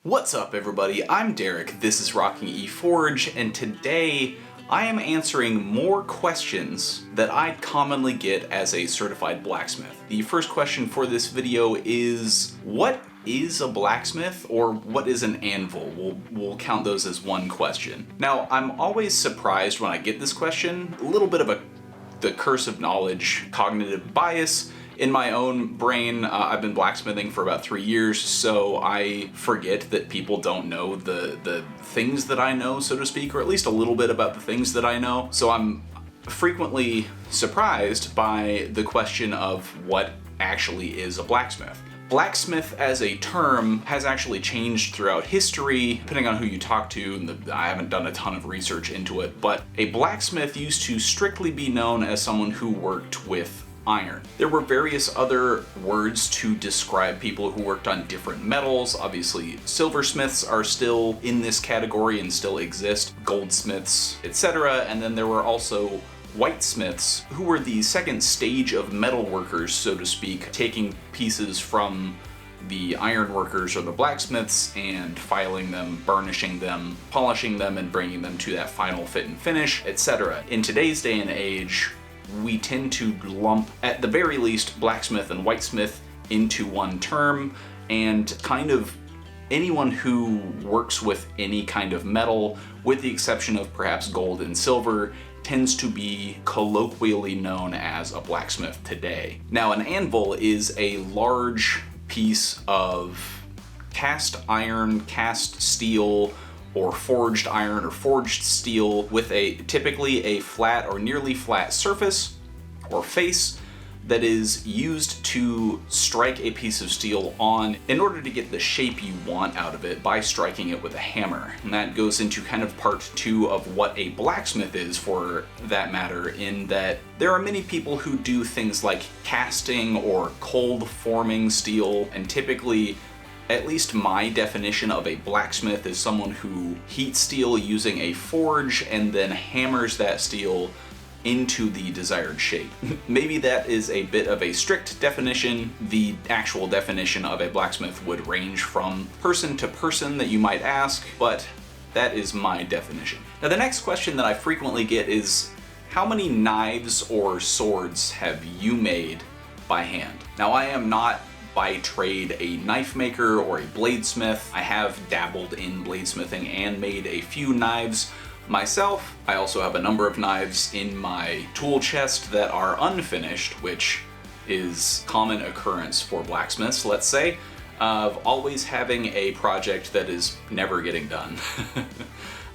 What's up everybody, I'm Derek, this is Rocking eForge, and today I am answering more questions that I commonly get as a certified blacksmith. The first question for this video is, what is a blacksmith, or what is an anvil? We'll count those as one question. Now, I'm always surprised when I get this question, a little bit of the curse of knowledge, cognitive bias. In my own brain, I've been blacksmithing for about 3 years, so I forget that people don't know the things that I know, so to speak, or at least a little bit about the things that I know. So I'm frequently surprised by the question of what actually is a blacksmith. Blacksmith as a term has actually changed throughout history, depending on who you talk to, and I haven't done a ton of research into it, but a blacksmith used to strictly be known as someone who worked with iron. There were various other words to describe people who worked on different metals. Obviously, silversmiths are still in this category and still exist, goldsmiths, etc. And then there were also whitesmiths, who were the second stage of metal workers, so to speak, taking pieces from the iron workers or the blacksmiths and filing them, burnishing them, polishing them, and bringing them to that final fit and finish, etc. In today's day and age, we tend to lump, at the very least, blacksmith and whitesmith into one term, and kind of anyone who works with any kind of metal, with the exception of perhaps gold and silver, tends to be colloquially known as a blacksmith today. Now, an anvil is a large piece of cast iron, cast steel, or forged iron or forged steel with typically a flat or nearly flat surface or face that is used to strike a piece of steel on in order to get the shape you want out of it by striking it with a hammer. And that goes into kind of part two of what a blacksmith is, for that matter, in that there are many people who do things like casting or cold forming steel, and typically, at least my definition of a blacksmith is someone who heats steel using a forge and then hammers that steel into the desired shape. Maybe that is a bit of a strict definition. The actual definition of a blacksmith would range from person to person that you might ask, but that is my definition. Now, the next question that I frequently get is, how many knives or swords have you made by hand? Now, I am not by trade a knife maker or a bladesmith. I have dabbled in bladesmithing and made a few knives myself. I also have a number of knives in my tool chest that are unfinished, which is common occurrence for blacksmiths, let's say, of always having a project that is never getting done.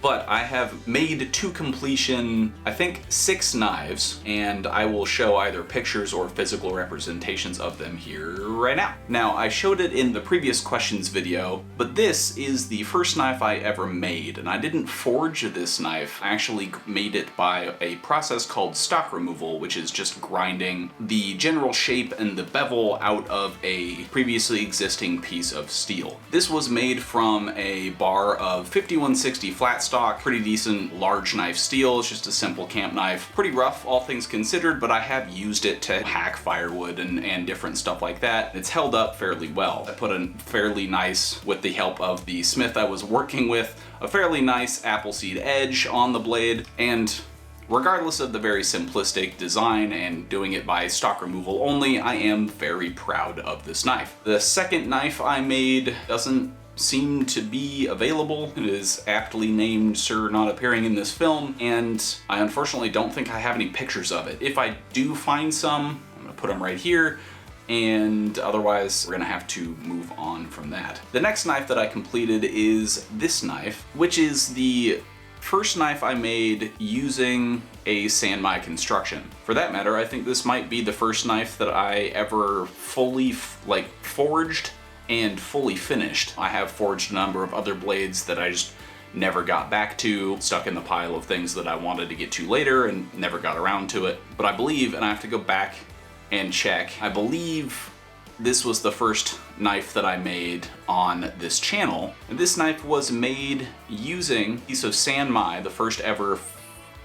But I have made to completion, I think, 6 knives, and I will show either pictures or physical representations of them here right now. Now, I showed it in the previous questions video, but this is the first knife I ever made, and I didn't forge this knife. I actually made it by a process called stock removal, which is just grinding the general shape and the bevel out of a previously existing piece of steel. This was made from a bar of 5160 flat stock, pretty decent large knife steel. It's just a simple camp knife. Pretty rough, all things considered, but I have used it to hack firewood and different stuff like that. It's held up fairly well. I put a fairly nice, with the help of the smith I was working with, a fairly nice appleseed edge on the blade, and regardless of the very simplistic design and doing it by stock removal only, I am very proud of this knife. The second knife I made doesn't seem to be available. It is aptly named Sir Not Appearing in This Film, and I unfortunately don't think I have any pictures of it. If I do find some, I'm gonna put them right here, and otherwise we're gonna have to move on from that. The next knife that I completed is this knife, which is the first knife I made using a sanmai construction. For that matter, I think this might be the first knife that I ever fully forged and fully finished. I have forged a number of other blades that I just never got back to, stuck in the pile of things that I wanted to get to later and never got around to it. But I believe, and I have to go back and check, I believe this was the first knife that I made on this channel. And this knife was made using a piece of sanmai, the first ever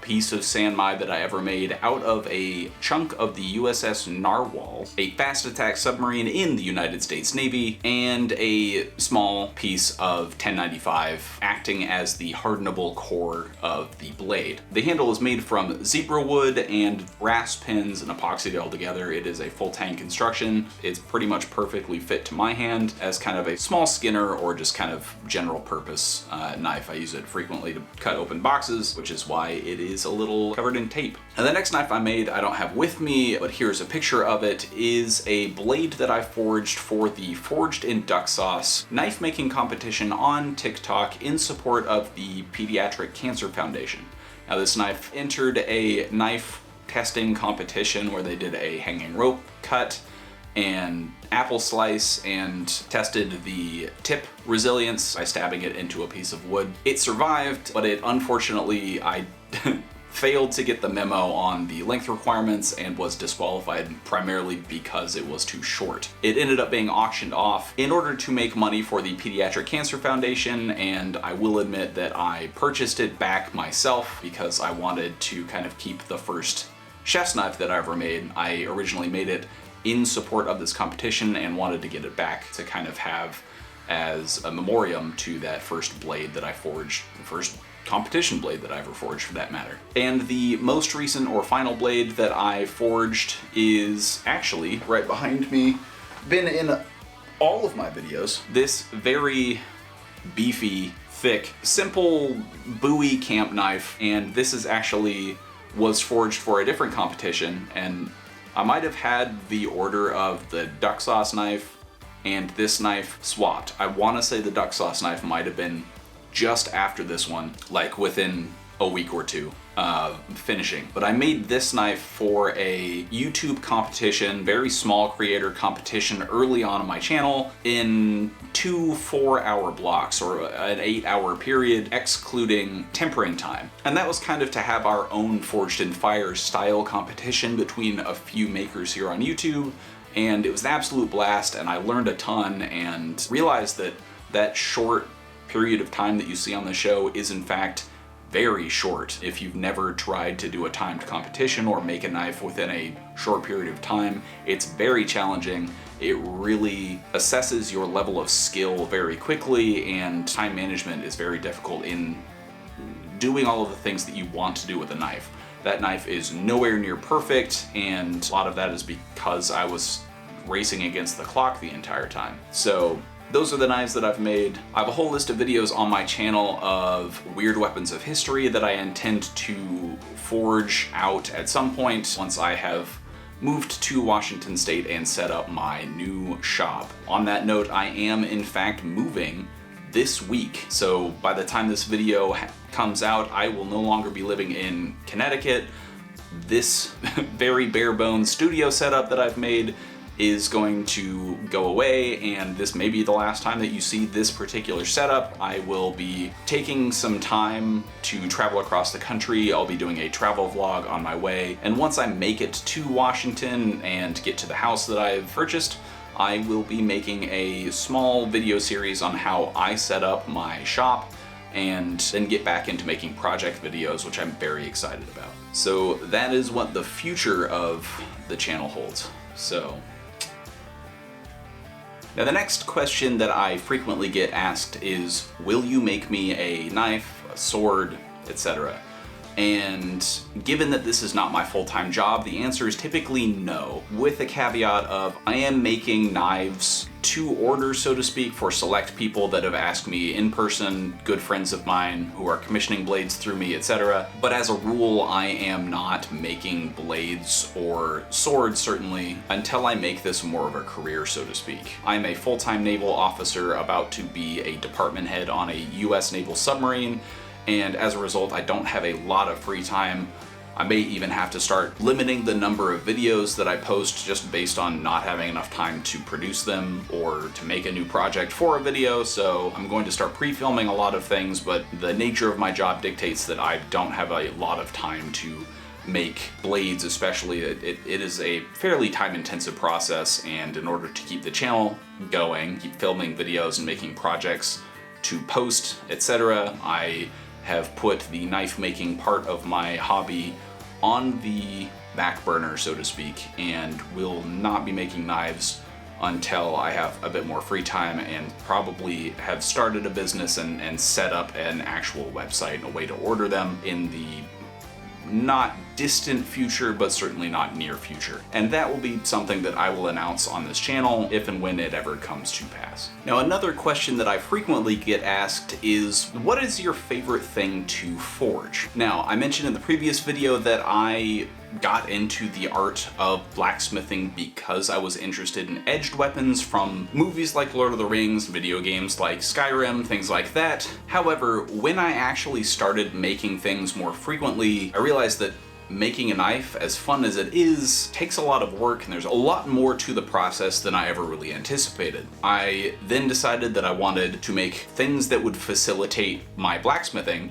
piece of sandmine that I ever made out of a chunk of the USS Narwhal, a fast attack submarine in the United States Navy, and a small piece of 1095 acting as the hardenable core of the blade. The handle is made from zebra wood and brass pins and epoxied all together. It is a full tang construction. It's pretty much perfectly fit to my hand as kind of a small skinner or just kind of general purpose knife. I use it frequently to cut open boxes, which is why it is a little covered in tape. And the next knife I made, I don't have with me, but here's a picture of it, is a blade that I forged for the Forged in Duck Sauce knife making competition on TikTok in support of the Pediatric Cancer Foundation. Now this knife entered a knife testing competition where they did a hanging rope cut and apple slice and tested the tip resilience by stabbing it into a piece of wood. It survived, but it unfortunately, I failed to get the memo on the length requirements and was disqualified primarily because it was too short. It ended up being auctioned off in order to make money for the Pediatric Cancer Foundation, and I will admit that I purchased it back myself because I wanted to kind of keep the first chef's knife that I ever made. I originally made it in support of this competition and wanted to get it back to kind of have as a memoriam to that first blade that I forged, the first competition blade that I ever forged for that matter. And the most recent or final blade that I forged is actually right behind me, been in all of my videos. This very beefy, thick, simple Bowie camp knife, and this is actually was forged for a different competition, and I might have had the order of the duck sauce knife and this knife swapped. I want to say the duck sauce knife might have been just after this one, like within a week or two finishing. But I made this knife for a YouTube competition, very small creator competition early on my channel in 2 4-hour blocks or an 8-hour period, excluding tempering time. And that was kind of to have our own Forged in Fire style competition between a few makers here on YouTube. And it was an absolute blast, and I learned a ton and realized that that short period of time that you see on the show is in fact very short. If you've never tried to do a timed competition or make a knife within a short period of time, it's very challenging. It really assesses your level of skill very quickly, and time management is very difficult in doing all of the things that you want to do with a knife. That knife is nowhere near perfect, and a lot of that is because I was racing against the clock the entire time. So those are the knives that I've made. I have a whole list of videos on my channel of weird weapons of history that I intend to forge out at some point once I have moved to Washington State and set up my new shop. On that note, I am in fact moving this week. So by the time this video comes out, I will no longer be living in Connecticut. This very bare bones studio setup that I've made is going to go away, and this may be the last time that you see this particular setup. I will be taking some time to travel across the country. I'll be doing a travel vlog on my way, and once I make it to Washington and get to the house that I've purchased, I will be making a small video series on how I set up my shop and then get back into making project videos, which I'm very excited about. So that is what the future of the channel holds. So now the next question that I frequently get asked is, will you make me a knife, a sword, etc.? And given that this is not my full-time job, the answer is typically no, with the caveat of I am making knives to order, so to speak, for select people that have asked me in person, good friends of mine who are commissioning blades through me, etc. But as a rule, I am not making blades or swords, certainly, until I make this more of a career, so to speak. I'm a full-time naval officer about to be a department head on a US naval submarine, and as a result, I don't have a lot of free time. I may even have to start limiting the number of videos that I post just based on not having enough time to produce them or to make a new project for a video, so I'm going to start pre-filming a lot of things, but the nature of my job dictates that I don't have a lot of time to make blades especially. It is a fairly time-intensive process, and in order to keep the channel going, keep filming videos and making projects to post, etc., I have put the knife making part of my hobby on the back burner, so to speak, and will not be making knives until I have a bit more free time and probably have started a business and set up an actual website and a way to order them in the not distant future, but certainly not near future. And that will be something that I will announce on this channel if and when it ever comes to pass. Now, another question that I frequently get asked is, what is your favorite thing to forge? Now, I mentioned in the previous video that I got into the art of blacksmithing because I was interested in edged weapons from movies like Lord of the Rings, video games like Skyrim, things like that. However, when I actually started making things more frequently, I realized that making a knife, as fun as it is, takes a lot of work, and there's a lot more to the process than I ever really anticipated. I then decided that I wanted to make things that would facilitate my blacksmithing,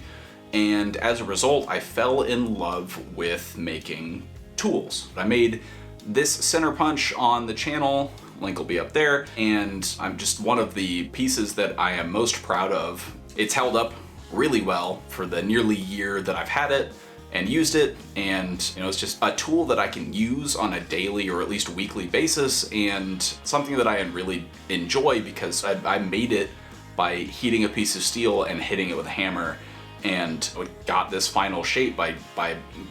and as a result, I fell in love with making tools. I made this center punch on the channel, link will be up there, and I'm just one of the pieces that I am most proud of. It's held up really well for the nearly year that I've had it and used it, and it's just a tool that I can use on a daily or at least weekly basis, and something that I really enjoy because I made it by heating a piece of steel and hitting it with a hammer, and got this final shape by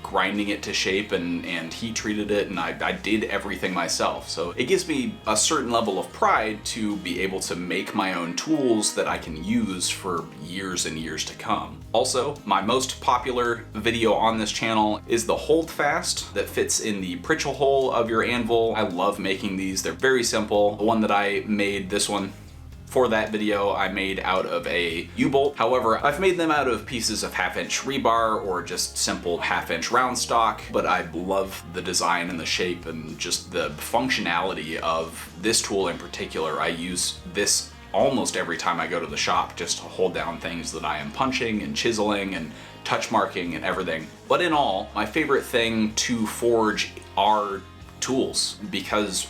grinding it to shape and heat treated it, and I did everything myself. So it gives me a certain level of pride to be able to make my own tools that I can use for years and years to come. Also, my most popular video on this channel is the holdfast that fits in the pritchel hole of your anvil. I love making these. They're very simple. The one that I made, this one, for that video, I made out of a U-bolt. However, I've made them out of pieces of 1/2-inch rebar or just simple 1/2-inch round stock, but I love the design and the shape and just the functionality of this tool in particular. I use this almost every time I go to the shop just to hold down things that I am punching and chiseling and touch marking and everything. But in all, my favorite thing to forge are tools, because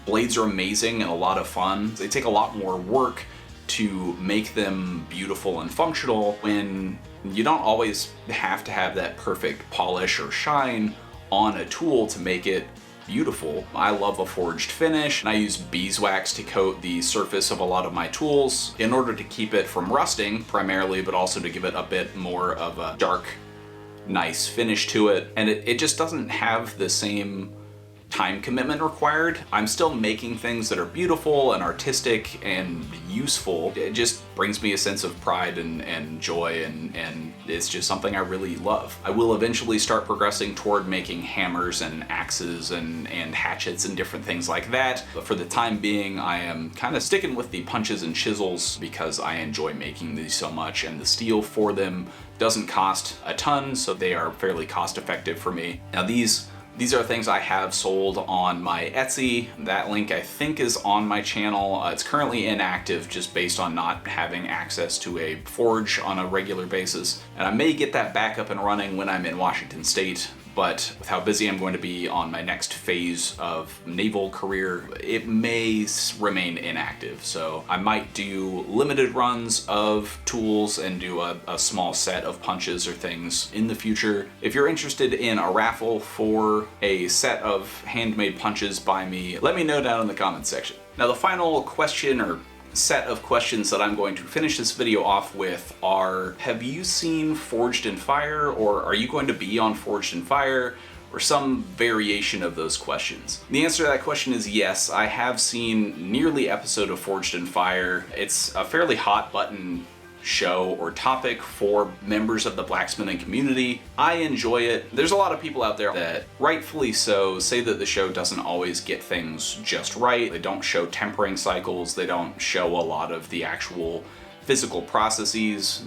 blades are amazing and a lot of fun. They take a lot more work to make them beautiful and functional when you don't always have to have that perfect polish or shine on a tool to make it beautiful. I love a forged finish, and I use beeswax to coat the surface of a lot of my tools in order to keep it from rusting primarily, but also to give it a bit more of a dark, nice finish to it. And it just doesn't have the same time commitment required. I'm still making things that are beautiful and artistic and useful. It just brings me a sense of pride and joy, and it's just something I really love. I will eventually start progressing toward making hammers and axes and hatchets and different things like that, but for the time being I am kind of sticking with the punches and chisels because I enjoy making these so much, and the steel for them doesn't cost a ton, so they are fairly cost effective for me. Now these are things I have sold on my Etsy. That link I think is on my channel. It's currently inactive just based on not having access to a forge on a regular basis. And I may get that back up and running when I'm in Washington State, but with how busy I'm going to be on my next phase of naval career, it may remain inactive. So I might do limited runs of tools and do a small set of punches or things in the future. If you're interested in a raffle for a set of handmade punches by me, let me know down in the comments section. Now, the final question or set of questions that I'm going to finish this video off with are, have you seen Forged in Fire, or are you going to be on Forged in Fire, or some variation of those questions? The answer to that question is yes. I have seen nearly episode of Forged in Fire. It's a fairly hot button show or topic for members of the blacksmithing community. I enjoy it. There's a lot of people out there that, rightfully so, say that the show doesn't always get things just right. They don't show tempering cycles. They don't show a lot of the actual physical processes.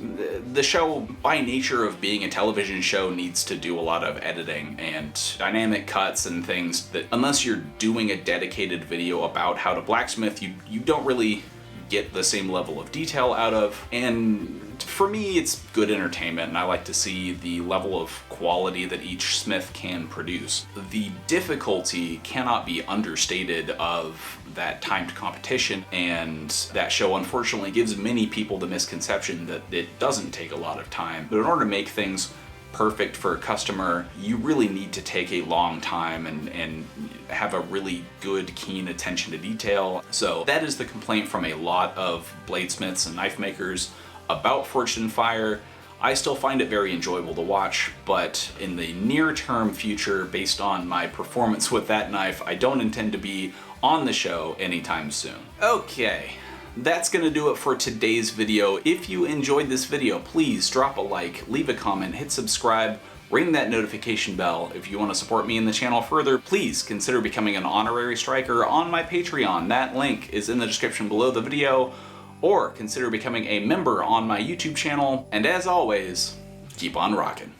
The show, by nature of being a television show, needs to do a lot of editing and dynamic cuts and things that, unless you're doing a dedicated video about how to blacksmith, you don't really get the same level of detail out of. And for me, it's good entertainment, and I like to see the level of quality that each smith can produce. The difficulty cannot be understated of that timed competition, and that show unfortunately gives many people the misconception that it doesn't take a lot of time. But in order to make things perfect for a customer, you really need to take a long time and have a really good, keen attention to detail. So that is the complaint from a lot of bladesmiths and knife makers about Forged in Fire. I still find it very enjoyable to watch, but in the near-term future, based on my performance with that knife, I don't intend to be on the show anytime soon. Okay, that's gonna do it for today's video. If you enjoyed this video, please drop a like, leave a comment, hit subscribe, ring that notification bell. If you want to support me and the channel further, please consider becoming an honorary striker on my Patreon. That link is in the description below the video. Or consider becoming a member on my YouTube channel. And as always, keep on rocking.